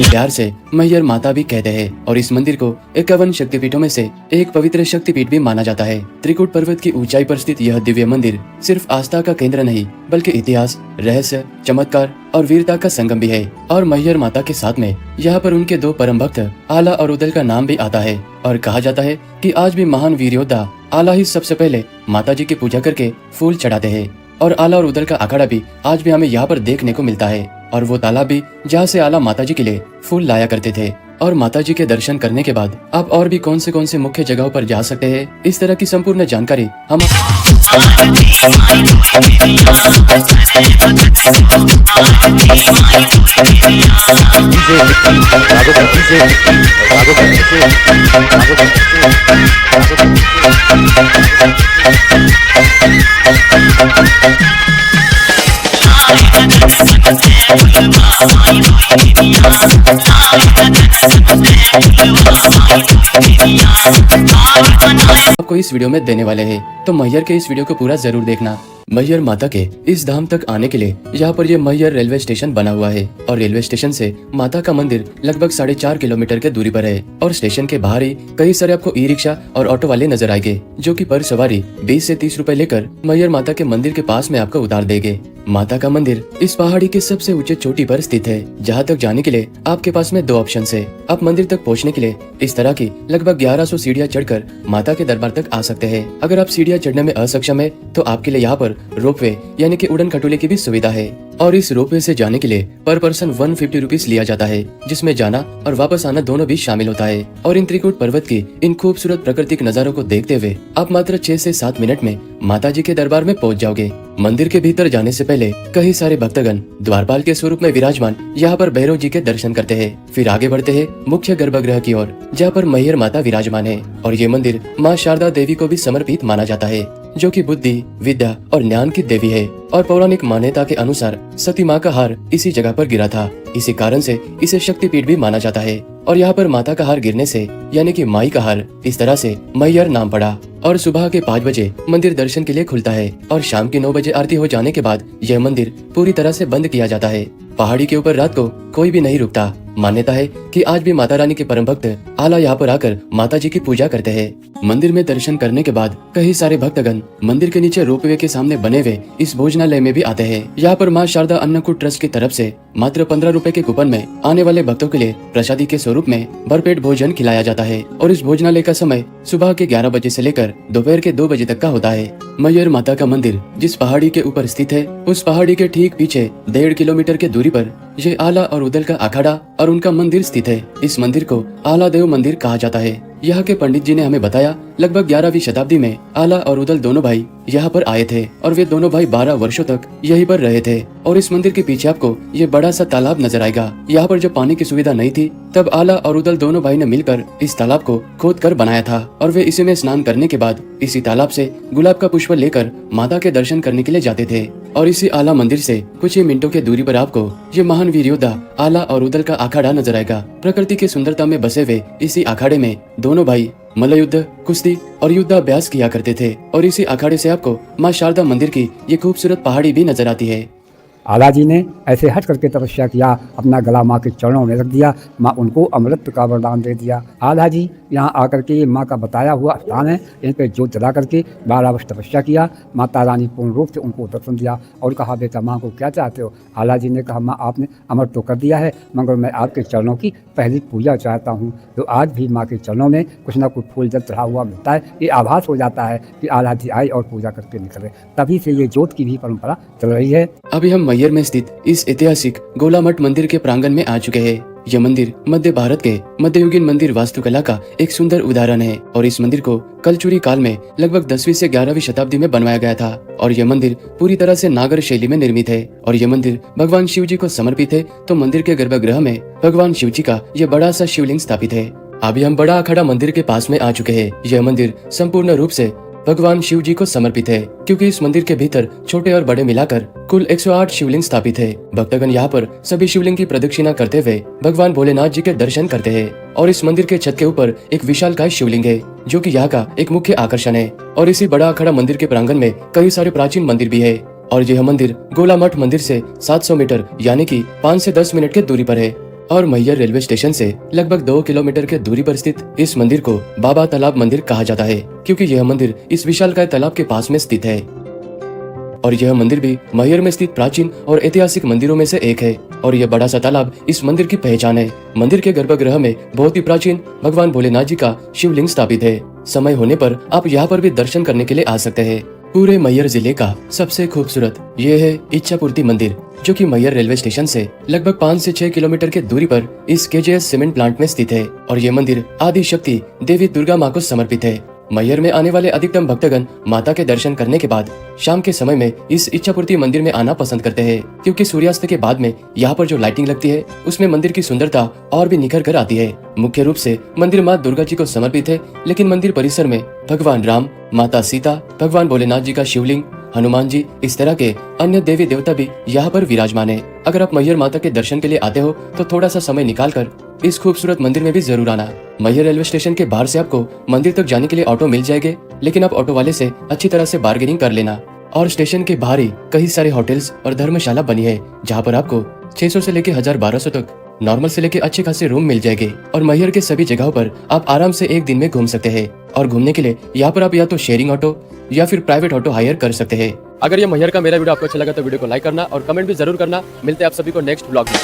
प्यार से मैहर माता भी कहते हैं और इस मंदिर को 51 शक्तिपीठों में से एक पवित्र शक्तिपीठ भी माना जाता है। त्रिकुट पर्वत की ऊंचाई पर स्थित यह दिव्य मंदिर सिर्फ आस्था का केंद्र नहीं बल्कि इतिहास, रहस्य, चमत्कार और वीरता का संगम भी है। और मैहर माता के साथ में यहाँ पर उनके दो परम भक्त आला और उदल का नाम भी आता है और कहा जाता है कि आज भी महान वीर योद्धा आला ही सबसे पहले माता जी की पूजा करके फूल चढ़ाते हैं। और आला और उदल का अखाड़ा भी आज भी हमें यहाँ पर देखने को मिलता है और वो तालाब भी जहाँ से आला माता जी के लिए फूल लाया करते थे। और माता जी के दर्शन करने के बाद आप और भी कौन से मुख्य जगहों पर जा सकते हैं, इस तरह की संपूर्ण जानकारी हम आपको इस वीडियो में देने वाले हैं, तो मैहर के इस वीडियो को पूरा जरूर देखना। मैहर माता के इस धाम तक आने के लिए यहाँ पर ये मैहर रेलवे स्टेशन बना हुआ है और रेलवे स्टेशन से माता का मंदिर लगभग 4.5 किलोमीटर के दूरी पर है। और स्टेशन के बाहर ही कई सारे आपको ई रिक्शा और ऑटो वाले नजर आएंगे जो कि पर सवारी 20 से 30 रुपए लेकर मैहर माता के मंदिर के पास में आपको उतार देंगे। माता का मंदिर इस पहाड़ी के सबसे ऊंचे चोटी पर स्थित है, जहाँ तक जाने के लिए आपके पास में 2 ऑप्शन है। आप मंदिर तक पहुँचने के लिए इस तरह की लगभग 1100 सीढ़ियाँ चढ़कर माता के दरबार तक आ सकते हैं। अगर आप सीढ़ियाँ चढ़ने में असक्षम है तो आपके लिए यहाँ पर रोपवे यानी कि उड़न खटोले की भी सुविधा है। और इस रोपवे से जाने के लिए पर पर्सन 150 रुपीज लिया जाता है, जिसमें जाना और वापस आना दोनों भी शामिल होता है। और इन त्रिकुट पर्वत की इन खूबसूरत प्राकृतिक नजारों को देखते हुए आप मात्र 6 से 7 मिनट में माता जी के दरबार में पहुंच जाओगे। मंदिर के भीतर जाने से पहले कई सारे भक्तगण द्वारपाल के स्वरूप में विराजमान यहाँ पर भैरव जी के दर्शन करते हैं। फिर आगे बढ़ते हैं मुख्य गर्भगृह की ओर, जहाँ पर मैहर माता विराजमान है। और ये मंदिर माँ शारदा देवी को भी समर्पित माना जाता है, जो कि बुद्धि, विद्या और ज्ञान की देवी है। और पौराणिक मान्यता के अनुसार सती माँ का हार इसी जगह पर गिरा था, इसी कारण से इसे शक्तिपीठ भी माना जाता है। और यहाँ पर माता का हार गिरने से यानी कि माई का हार, इस तरह से मैहर नाम पड़ा। और सुबह के 5 बजे मंदिर दर्शन के लिए खुलता है और शाम के 9 बजे आरती हो जाने के बाद यह मंदिर पूरी तरह से बंद किया जाता है। पहाड़ी के ऊपर रात को कोई भी नहीं रुकता। मान्यता है कि आज भी माता रानी के परम भक्त आला यहाँ पर आकर माता जी की पूजा करते हैं। मंदिर में दर्शन करने के बाद कई सारे भक्तगण मंदिर के नीचे रोपवे के सामने बने हुए इस भोजनालय में भी आते हैं। यहाँ पर माँ शारदा अन्नकूट ट्रस्ट की तरफ से मात्र 15 रुपए के कूपन में आने वाले भक्तों के लिए प्रसादी के स्वरूप में भरपेट भोजन खिलाया जाता है। और इस भोजनालय का समय सुबह के 11 बजे से लेकर दोपहर के 2 बजे तक का होता है। मैहर माता का मंदिर जिस पहाड़ी के ऊपर स्थित है, उस पहाड़ी के ठीक पीछे 1.5 किलोमीटर के दूरी पर ये आला और उदल का अखाड़ा और उनका मंदिर स्थित है। इस मंदिर को आला देव मंदिर कहा जाता है। यहाँ के पंडित जी ने हमें बताया लगभग 11वीं शताब्दी में आला और उदल दोनों भाई यहाँ पर आए थे और वे दोनों भाई 12 वर्षों तक यहीं पर रहे थे। और इस मंदिर के पीछे आपको ये बड़ा सा तालाब नजर आएगा। यहाँ पर जब पानी की सुविधा नहीं थी तब आला और उदल दोनों भाई ने मिलकर इस तालाब को खोद कर बनाया था। और वे इसी में स्नान करने के बाद इसी तालाब से गुलाब का पुष्प लेकर माता के दर्शन करने के लिए जाते थे। और इसी आला मंदिर से कुछ ही मिनटों की दूरी पर आपको ये महान वीर योद्धा आला और उदल का अखाड़ा नजर आएगा। प्रकृति की सुंदरता में बसे हुए इसी अखाड़े में दोनों भाई मल्ल युद्ध, कुश्ती और युद्धाभ्यास किया करते थे। और इसी अखाड़े से आपको माँ शारदा मंदिर की ये खूबसूरत पहाड़ी भी नजर आती है। आला जी ने ऐसे हट करके तपस्या किया, अपना गला माँ के चरणों में रख दिया, माँ उनको अमृत का वरदान दे दिया। आला जी यहाँ आकर के ये माँ का बताया हुआ स्थान है, इन पर जोत जला करके 12 वर्ष तपस्या किया। माता रानी पूर्ण रूप से उनको दर्शन दिया और कहा, बेटा माँ को क्या चाहते हो? आला जी ने कहा, माँ आपने अमृत तो कर दिया है मगर मैं आपके चरणों की पहली पूजा चाहता हूँ। तो आज भी माँ के चरणों में कुछ ना कुछ फूल जल चढ़ा हुआ मिलता है। ये आभास हो जाता है कि आला जी आए और पूजा करके निकले। तभी से ये जोत की भी परंपरा चल रही है। अभी हम मैहर में स्थित इस ऐतिहासिक गोला मठ मंदिर के प्रांगण में आ चुके हैं। यह मंदिर मध्य भारत के मध्ययुगीन मंदिर वास्तुकला का एक सुंदर उदाहरण है। और इस मंदिर को कलचुरी काल में लगभग 10वीं से 11वीं शताब्दी में बनवाया गया था। और यह मंदिर पूरी तरह से नागर शैली में निर्मित है। और यह मंदिर भगवान शिव जी को समर्पित है। तो मंदिर के गर्भगृह में भगवान शिव जी का यह बड़ा सा शिवलिंग स्थापित है। अभी हम बड़ा अखाड़ा मंदिर के पास में आ चुके हैं। यह मंदिर संपूर्ण रूप से भगवान शिव जी को समर्पित है, क्योंकि इस मंदिर के भीतर छोटे और बड़े मिलाकर कुल 108 शिवलिंग स्थापित है। भक्तगण यहाँ पर सभी शिवलिंग की प्रदक्षिणा करते हुए भगवान भोलेनाथ जी के दर्शन करते हैं। और इस मंदिर के छत के ऊपर एक विशालकाय शिवलिंग है, जो कि यहाँ का एक मुख्य आकर्षण है। और इसी बड़ा अखाड़ा मंदिर के प्रांगण में कई सारे प्राचीन मंदिर भी है। और यह मंदिर गोला मठ मंदिर से 700 मीटर यानी कि 5 से 10 मिनट के दूरी पर है। और मैहर रेलवे स्टेशन से लगभग 2 किलोमीटर के दूरी पर स्थित इस मंदिर को बाबा तालाब मंदिर कहा जाता है, क्योंकि यह मंदिर इस विशालकाय तालाब के पास में स्थित है। और यह मंदिर भी मैहर में स्थित प्राचीन और ऐतिहासिक मंदिरों में से एक है। और यह बड़ा सा तालाब इस मंदिर की पहचान है। मंदिर के गर्भगृह में बहुत ही प्राचीन भगवान भोलेनाथ जी का शिवलिंग स्थापित है। समय होने पर आप यहाँ पर भी दर्शन करने के लिए आ सकते हैं। पूरे मैहर जिले का सबसे खूबसूरत ये है इच्छापूर्ति मंदिर, जो कि मैहर रेलवे स्टेशन से लगभग 5 से 6 किलोमीटर के दूरी पर इस केजेएस सीमेंट प्लांट में स्थित है। और ये मंदिर आदि शक्ति देवी दुर्गा माँ को समर्पित है। मैहर में आने वाले अधिकतम भक्तगण माता के दर्शन करने के बाद शाम के समय में इस इच्छापूर्ति मंदिर में आना पसंद करते हैं, क्योंकि सूर्यास्त के बाद में यहाँ पर जो लाइटिंग लगती है उसमें मंदिर की सुंदरता और भी निखर कर आती है। मुख्य रूप से मंदिर माँ दुर्गा जी को समर्पित है, लेकिन मंदिर परिसर में भगवान राम, माता सीता, भगवान भोलेनाथ जी का शिवलिंग, हनुमान जी, इस तरह के अन्य देवी देवता भी यहाँ पर विराजमान है। अगर आप मैहर माता के दर्शन के लिए आते हो तो थोड़ा सा समय निकाल कर इस खूबसूरत मंदिर में भी जरूर आना। मैहर रेलवे स्टेशन के बाहर से आपको मंदिर तक जाने के लिए ऑटो मिल जाएंगे, लेकिन आप ऑटो वाले से अच्छी तरह से बार्गेनिंग कर लेना। और स्टेशन के बाहर ही कई सारे होटल्स और धर्मशाला बनी है, जहाँ पर आपको 600 से लेके 1200 तक नॉर्मल से लेके अच्छे खासे रूम मिल जाएंगे। और मैहर के सभी जगहों पर आप आराम से एक दिन में घूम सकते हैं। और घूमने के लिए यहाँ पर आप या तो शेयरिंग ऑटो या फिर प्राइवेट ऑटो हायर कर सकते हैं। अगर ये मैहर का मेरा वीडियो आपको अच्छा लगा तो वीडियो को लाइक करना और कमेंट भी जरूर करना। मिलते हैं आप सभी को नेक्स्ट ब्लॉग में।